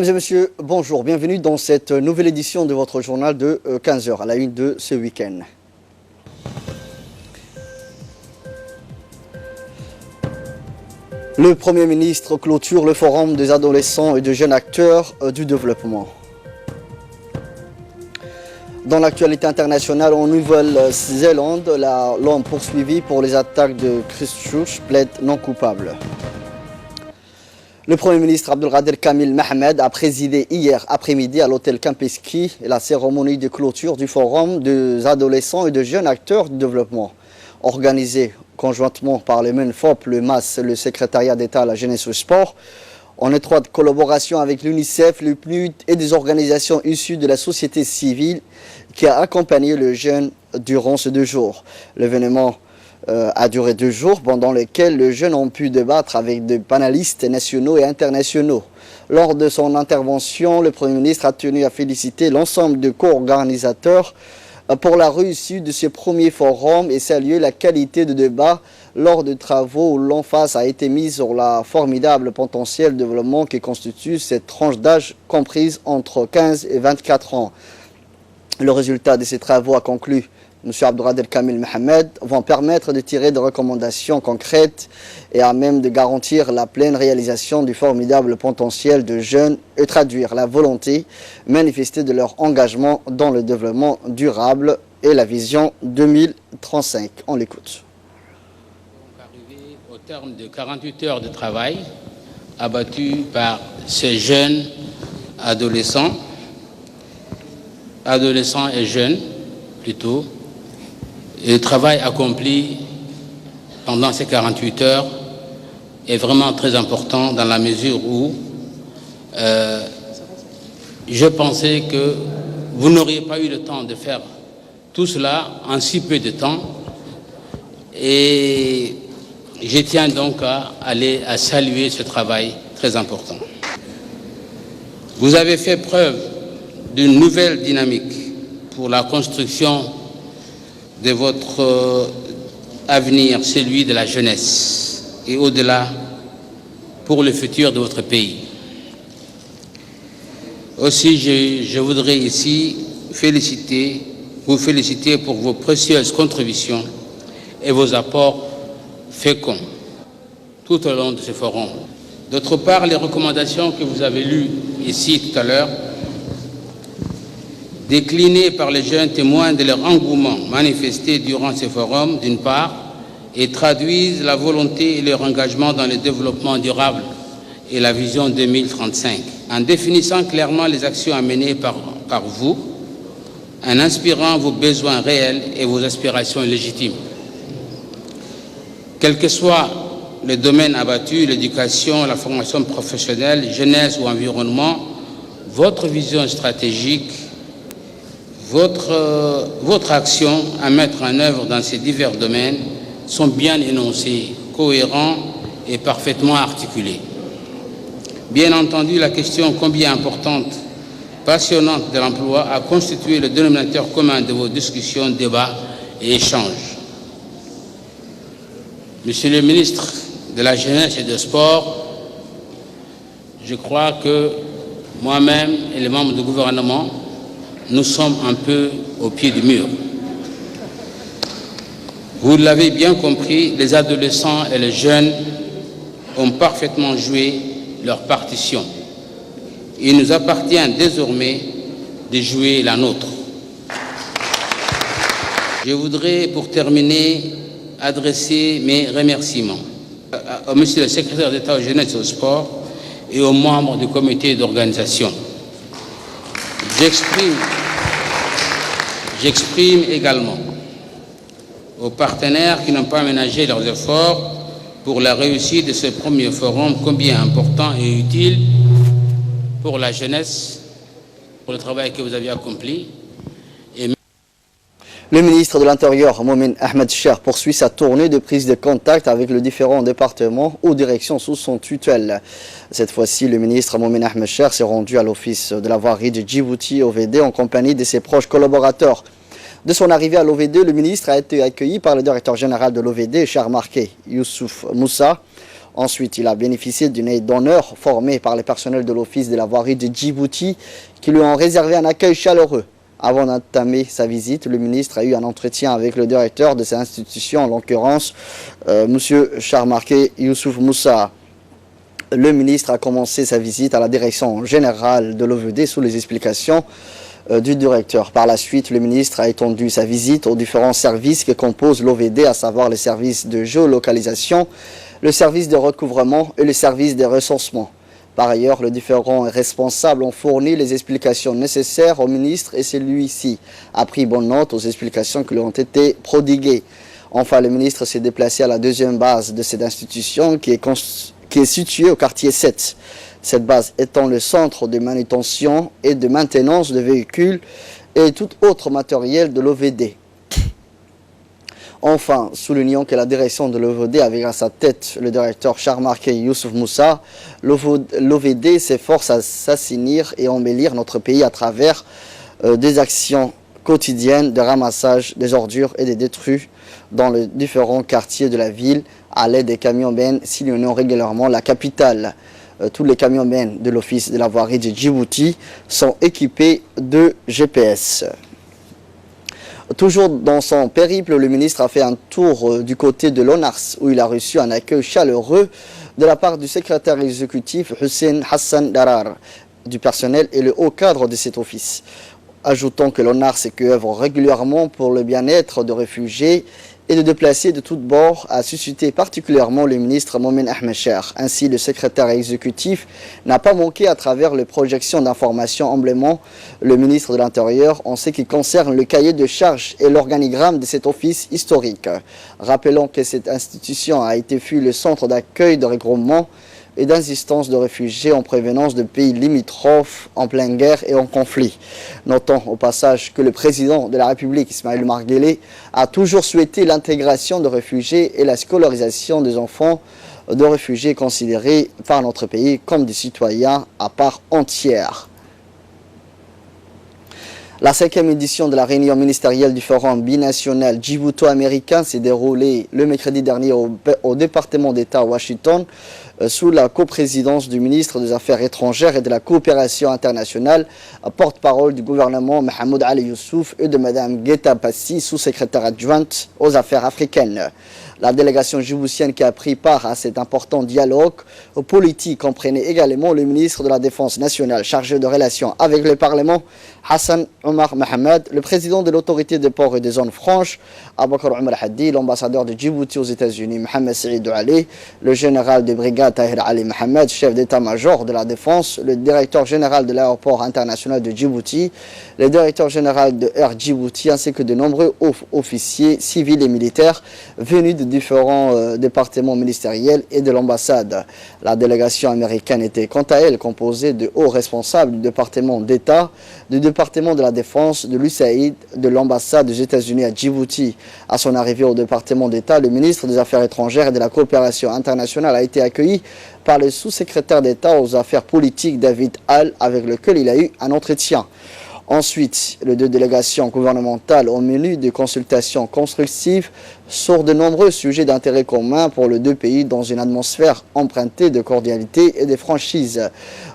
Mesdames et messieurs, bonjour, bienvenue dans cette nouvelle édition de votre journal de 15h à la une de ce week-end. Le Premier ministre clôture le forum des adolescents et de jeunes acteurs du développement. Dans l'actualité internationale, en Nouvelle-Zélande, l'homme poursuivi pour les attaques de Christchurch plaide non coupable. Le Premier ministre Abdelkader Kamil Mohamed a présidé hier après-midi à l'hôtel Kempinski la cérémonie de clôture du forum des adolescents et de jeunes acteurs du développement. Organisé conjointement par le MENFOP, le MAS, le secrétariat d'État à la jeunesse et au sport, en étroite collaboration avec l'UNICEF, le PNUD et des organisations issues de la société civile qui a accompagné le jeune durant ces 2 jours. L'événement a duré 2 jours pendant lesquels les jeunes ont pu débattre avec des panélistes nationaux et internationaux. Lors de son intervention, le Premier ministre a tenu à féliciter l'ensemble des co-organisateurs pour la réussite de ce premier forum et saluer la qualité de débat lors des travaux où l'emphase a été mise sur la formidable potentiel de développement qui constitue cette tranche d'âge comprise entre 15 et 24 ans. Le résultat de ces travaux, a conclu M. Abdelkader Kamil Mohamed, vont permettre de tirer des recommandations concrètes et à même de garantir la pleine réalisation du formidable potentiel de jeunes et traduire la volonté manifestée de leur engagement dans le développement durable et la vision 2035. On l'écoute. Arrivé au terme de 48 heures de travail abattus par ces jeunes adolescents et jeunes plutôt. Et le travail accompli pendant ces 48 heures est vraiment très important dans la mesure où je pensais que vous n'auriez pas eu le temps de faire tout cela en si peu de temps. Et je tiens donc à saluer ce travail très important. Vous avez fait preuve d'une nouvelle dynamique pour la construction de votre avenir, celui de la jeunesse, et au-delà, pour le futur de votre pays. Aussi, je voudrais ici vous féliciter pour vos précieuses contributions et vos apports féconds tout au long de ce forum. D'autre part, les recommandations que vous avez lues ici tout à l'heure, déclinés par les jeunes, témoignent de leur engouement manifesté durant ces forums, d'une part, et traduisent la volonté et leur engagement dans le développement durable et la vision 2035, en définissant clairement les actions à mener par vous, en inspirant vos besoins réels et vos aspirations légitimes. Quel que soit le domaine abattu, l'éducation, la formation professionnelle, jeunesse ou environnement, votre vision stratégique, votre action à mettre en œuvre dans ces divers domaines sont bien énoncées, cohérents et parfaitement articulés. Bien entendu, la question combien importante, passionnante de l'emploi a constitué le dénominateur commun de vos discussions, débats et échanges. Monsieur le ministre de la Jeunesse et des Sports, je crois que moi-même et les membres du gouvernement, nous sommes un peu au pied du mur. Vous l'avez bien compris, les adolescents et les jeunes ont parfaitement joué leur partition. Il nous appartient désormais de jouer la nôtre. Je voudrais, pour terminer, adresser mes remerciements au monsieur le secrétaire d'État aux jeunesse et au sport et aux membres du comité d'organisation. J'exprime également aux partenaires qui n'ont pas ménagé leurs efforts pour la réussite de ce premier forum combien important et utile pour la jeunesse, pour le travail que vous avez accompli. Le ministre de l'Intérieur, Momin Ahmed Cher, poursuit sa tournée de prise de contact avec les différents départements ou directions sous son tutelle. Cette fois-ci, le ministre Momin Ahmed Cher s'est rendu à l'office de la voirie de Djibouti OVD en compagnie de ses proches collaborateurs. De son arrivée à l'OVD, le ministre a été accueilli par le directeur général de l'OVD, cher marqué Youssouf Moussa. Ensuite, il a bénéficié d'une aide d'honneur formée par les personnels de l'Office de la voirie de Djibouti qui lui ont réservé un accueil chaleureux. Avant d'entamer sa visite, le ministre a eu un entretien avec le directeur de cette institution, en l'occurrence, M. Charmarke Youssouf Moussa. Le ministre a commencé sa visite à la direction générale de l'OVD sous les explications du directeur. Par la suite, le ministre a étendu sa visite aux différents services qui composent l'OVD, à savoir les services de géolocalisation, le service de recouvrement et le service de recensement. Par ailleurs, les différents responsables ont fourni les explications nécessaires au ministre et celui-ci a pris bonne note aux explications qui lui ont été prodiguées. Enfin, le ministre s'est déplacé à la deuxième base de cette institution qui est située au quartier 7. Cette base étant le centre de manutention et de maintenance de véhicules et tout autre matériel de l'OVD. Enfin, soulignons que la direction de l'OVD, avec à sa tête le directeur Charmarke Youssouf Moussa, l'OVD s'efforce à s'assainir et embellir notre pays à travers des actions quotidiennes de ramassage des ordures et des détritus dans les différents quartiers de la ville à l'aide des camions-bennes sillonnant régulièrement la capitale. Tous les camions-bennes de l'Office de la voirie de Djibouti sont équipés de GPS. Toujours dans son périple, le ministre a fait un tour du côté de l'ONARS où il a reçu un accueil chaleureux de la part du secrétaire exécutif Hussein Hassan Darar, du personnel et le haut cadre de cet office. Ajoutons que l'ONARS œuvre régulièrement pour le bien-être de réfugiés et de déplacés de tous bords a suscité particulièrement le ministre Momen Ahmed Cher. Ainsi, le secrétaire exécutif n'a pas manqué à travers les projections d'informations emblémant le ministre de l'Intérieur en ce qui concerne le cahier de charges et l'organigramme de cet office historique. Rappelons que cette institution a été fut le centre d'accueil, de regroupement et d'insistance de réfugiés en prévenance de pays limitrophes en pleine guerre et en conflit. Notons au passage que le président de la République, Ismaël Omar Guelleh, a toujours souhaité l'intégration de réfugiés et la scolarisation des enfants de réfugiés considérés par notre pays comme des citoyens à part entière. La 5e édition de la réunion ministérielle du Forum binational djibouto-américain s'est déroulée le mercredi dernier au département d'État à Washington sous la coprésidence du ministre des Affaires étrangères et de la coopération internationale, porte-parole du gouvernement Mohamed Ali Youssouf et de Mme Geta Bassi, sous-secrétaire adjointe aux affaires africaines. La délégation djiboutienne qui a pris part à cet important dialogue politique comprenait également le ministre de la Défense nationale chargé de relations avec le Parlement, Hassan Omar Mohamed, le président de l'autorité des ports et des zones franches, Aboukar Omar Haddi, l'ambassadeur de Djibouti aux États-Unis, Mohamed Saïd Ali, le général de brigade Tahir Ali Mohamed, chef d'état-major de la Défense, le directeur général de l'aéroport international de Djibouti, le directeur général de Air Djibouti, ainsi que de nombreux officiers civils et militaires venus de différents départements ministériels et de l'ambassade. La délégation américaine était quant à elle composée de hauts responsables du département d'État, du département de la Défense, de l'USAID, de l'ambassade des États-Unis à Djibouti. À son arrivée au département d'État, le ministre des Affaires étrangères et de la coopération internationale a été accueilli par le sous-secrétaire d'État aux affaires politiques David Hall, avec lequel il a eu un entretien. Ensuite, les deux délégations gouvernementales ont mené des consultations constructives sur de nombreux sujets d'intérêt commun pour les deux pays dans une atmosphère empruntée de cordialité et de franchise.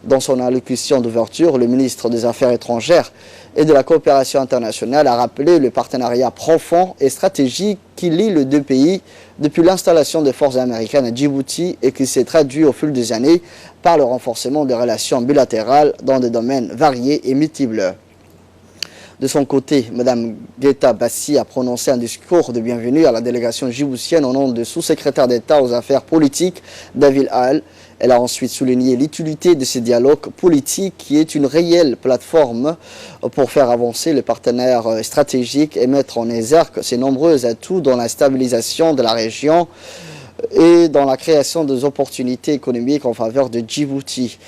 Dans son allocution d'ouverture, le ministre des Affaires étrangères et de la coopération internationale a rappelé le partenariat profond et stratégique qui lie les deux pays depuis l'installation des forces américaines à Djibouti et qui s'est traduit au fil des années par le renforcement des relations bilatérales dans des domaines variés et multiples. De son côté, Mme Geta Bassi a prononcé un discours de bienvenue à la délégation djiboutienne au nom du sous-secrétaire d'État aux affaires politiques, David Hall. Elle a ensuite souligné l'utilité de ce dialogue politique qui est une réelle plateforme pour faire avancer les partenaires stratégiques et mettre en exergue ses nombreux atouts dans la stabilisation de la région et dans la création des opportunités économiques en faveur de Djibouti.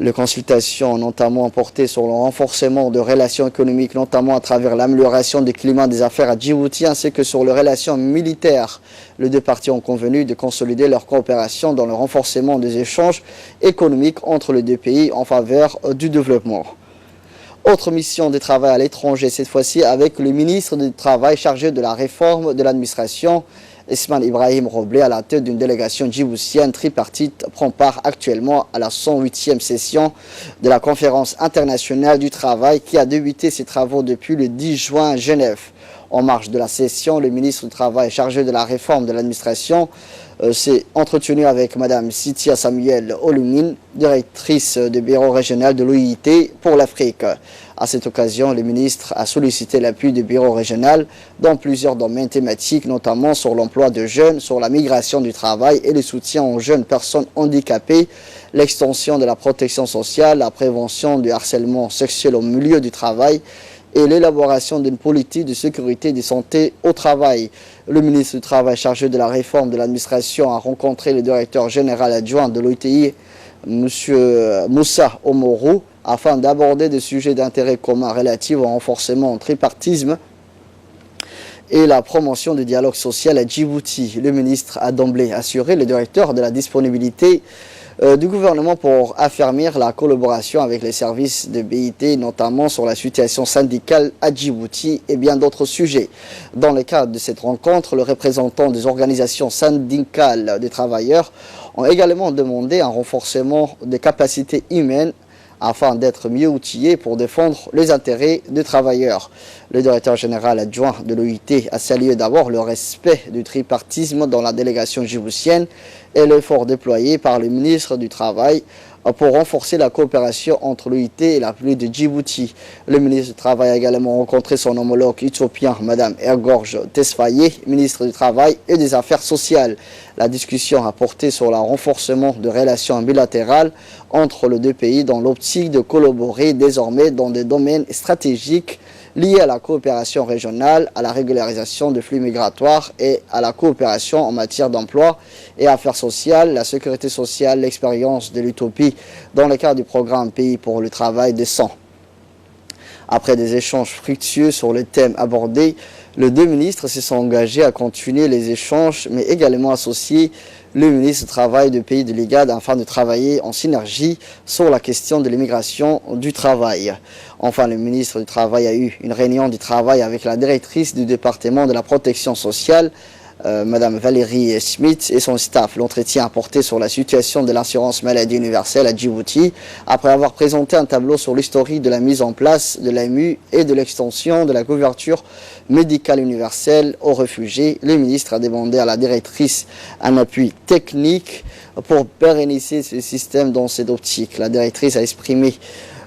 Les consultations ont notamment porté sur le renforcement de relations économiques, notamment à travers l'amélioration du climat des affaires à Djibouti, ainsi que sur les relations militaires. Les deux parties ont convenu de consolider leur coopération dans le renforcement des échanges économiques entre les deux pays en faveur du développement. Autre mission de travail à l'étranger, cette fois-ci avec le ministre du Travail chargé de la réforme de l'administration Ismaël Ibrahim Roblé, à la tête d'une délégation djiboutienne tripartite, prend part actuellement à la 108e session de la Conférence internationale du travail qui a débuté ses travaux depuis le 10 juin à Genève. En marge de la session, le ministre du Travail chargé de la réforme de l'administration s'est entretenu avec Mme Sitia Samuel Olumine, directrice du bureau régional de l'OIT pour l'Afrique. À cette occasion, le ministre a sollicité l'appui du bureau régional dans plusieurs domaines thématiques, notamment sur l'emploi de jeunes, sur la migration du travail et le soutien aux jeunes personnes handicapées, l'extension de la protection sociale, la prévention du harcèlement sexuel au milieu du travail et l'élaboration d'une politique de sécurité et de santé au travail. Le ministre du Travail chargé de la réforme de l'administration a rencontré le directeur général adjoint de l'OITI, M. Moussa Omorou, afin d'aborder des sujets d'intérêt commun relatifs au renforcement du tripartisme et la promotion du dialogue social à Djibouti. Le ministre a d'emblée assuré le directeur de la disponibilité du gouvernement pour affermir la collaboration avec les services de BIT, notamment sur la situation syndicale à Djibouti et bien d'autres sujets. Dans le cadre de cette rencontre, les représentants des organisations syndicales des travailleurs ont également demandé un renforcement des capacités humaines afin d'être mieux outillés pour défendre les intérêts des travailleurs. Le directeur général adjoint de l'OIT a salué d'abord le respect du tripartisme dans la délégation djiboutienne et l'effort déployé par le ministre du Travail pour renforcer la coopération entre l'OIT et la pluie de Djibouti. Le ministre du Travail a également rencontré son homologue éthiopien, Mme Ergorge Tesfaye, ministre du Travail et des Affaires sociales. La discussion a porté sur le renforcement de relations bilatérales entre les deux pays dans l'optique de collaborer désormais dans des domaines stratégiques liés à la coopération régionale, à la régularisation des flux migratoires et à la coopération en matière d'emploi et affaires sociales, la sécurité sociale, l'expérience de l'utopie dans le cadre du programme Pays pour le travail décent. Après des échanges fructueux sur les thèmes abordés, les deux ministres se sont engagés à continuer les échanges, mais également associer le ministre du Travail du pays de l'IGAD afin de travailler en synergie sur la question de l'immigration du travail. Enfin, le ministre du Travail a eu une réunion du travail avec la directrice du département de la protection sociale, Mme Valérie Smith et son staff. L'entretien a porté sur la situation de l'assurance maladie universelle à Djibouti, après avoir présenté un tableau sur l'historique de la mise en place de l'AMU et de l'extension de la couverture médicale universelle aux réfugiés. Le ministre a demandé à la directrice un appui technique pour pérenniser ce système dans cette optique. La directrice a exprimé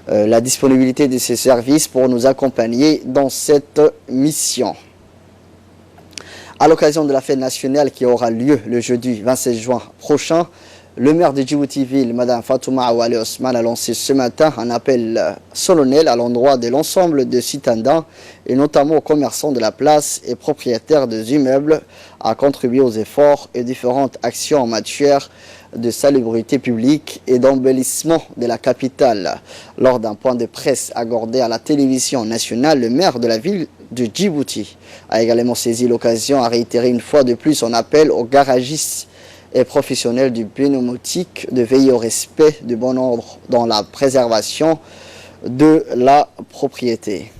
la disponibilité de ses services pour nous accompagner dans cette mission. À l'occasion de la fête nationale qui aura lieu le jeudi 27 juin prochain, le maire de Djibouti-Ville, Mme Fatouma Awale Osman, a lancé ce matin un appel solennel à l'endroit de l'ensemble des citadins et notamment aux commerçants de la place et propriétaires des immeubles à contribuer aux efforts et différentes actions en matière de salubrité publique et d'embellissement de la capitale. Lors d'un point de presse accordé à la télévision nationale, le maire de la ville de Djibouti a également saisi l'occasion à réitérer une fois de plus son appel aux garagistes et professionnels du pneumatique de veiller au respect du bon ordre dans la préservation de la propriété.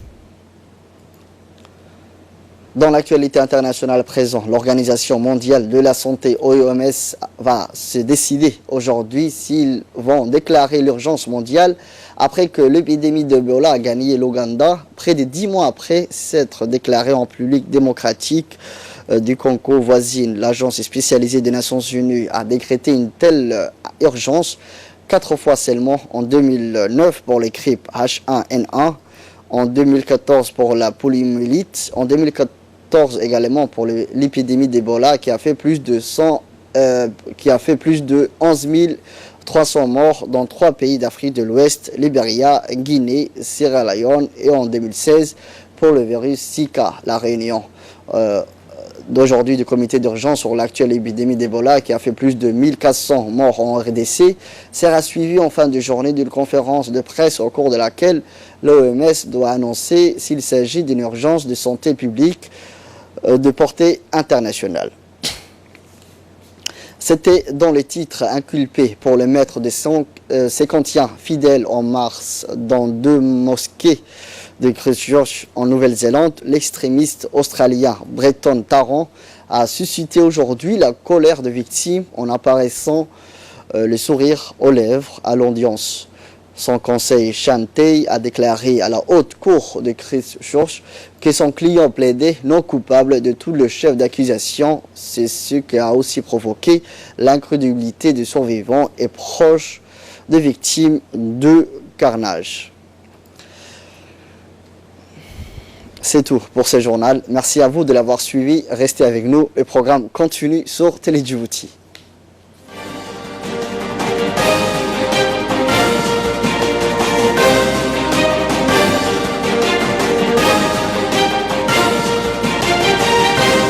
Dans l'actualité internationale présente, l'Organisation mondiale de la santé, OMS, va se décider aujourd'hui s'ils vont déclarer l'urgence mondiale après que l'épidémie d'Ebola a gagné l'Ouganda, près de 10 mois après s'être déclarée en République démocratique du Congo voisine. L'agence spécialisée des Nations Unies a décrété une telle urgence 4 fois seulement en 2009 pour les grippes H1N1, en 2014 pour la poliomyélite, en 2014 également pour l'épidémie d'Ebola qui a fait plus de 11 300 morts dans 3 pays d'Afrique de l'Ouest, Libéria, Guinée, Sierra Leone, et en 2016 pour le virus Zika. La réunion d'aujourd'hui du comité d'urgence sur l'actuelle épidémie d'Ebola qui a fait plus de 1400 morts en RDC sera suivie en fin de journée d'une conférence de presse au cours de laquelle l'OMS doit annoncer s'il s'agit d'une urgence de santé publique de portée internationale. C'était dans les titres inculpés pour le maître de 51 fidèles en mars dans 2 mosquées de Christchurch en Nouvelle-Zélande. L'extrémiste australien Brenton Tarrant a suscité aujourd'hui la colère des victimes en apparaissant le sourire aux lèvres à l'audience. Son conseil Chantey a déclaré à la haute cour de Christchurch que son client plaidait non coupable de tout le chef d'accusation. C'est ce qui a aussi provoqué l'incrédulité des survivants et proches des victimes de carnage. C'est tout pour ce journal. Merci à vous de l'avoir suivi. Restez avec nous. Le programme continue sur Télé Djibouti.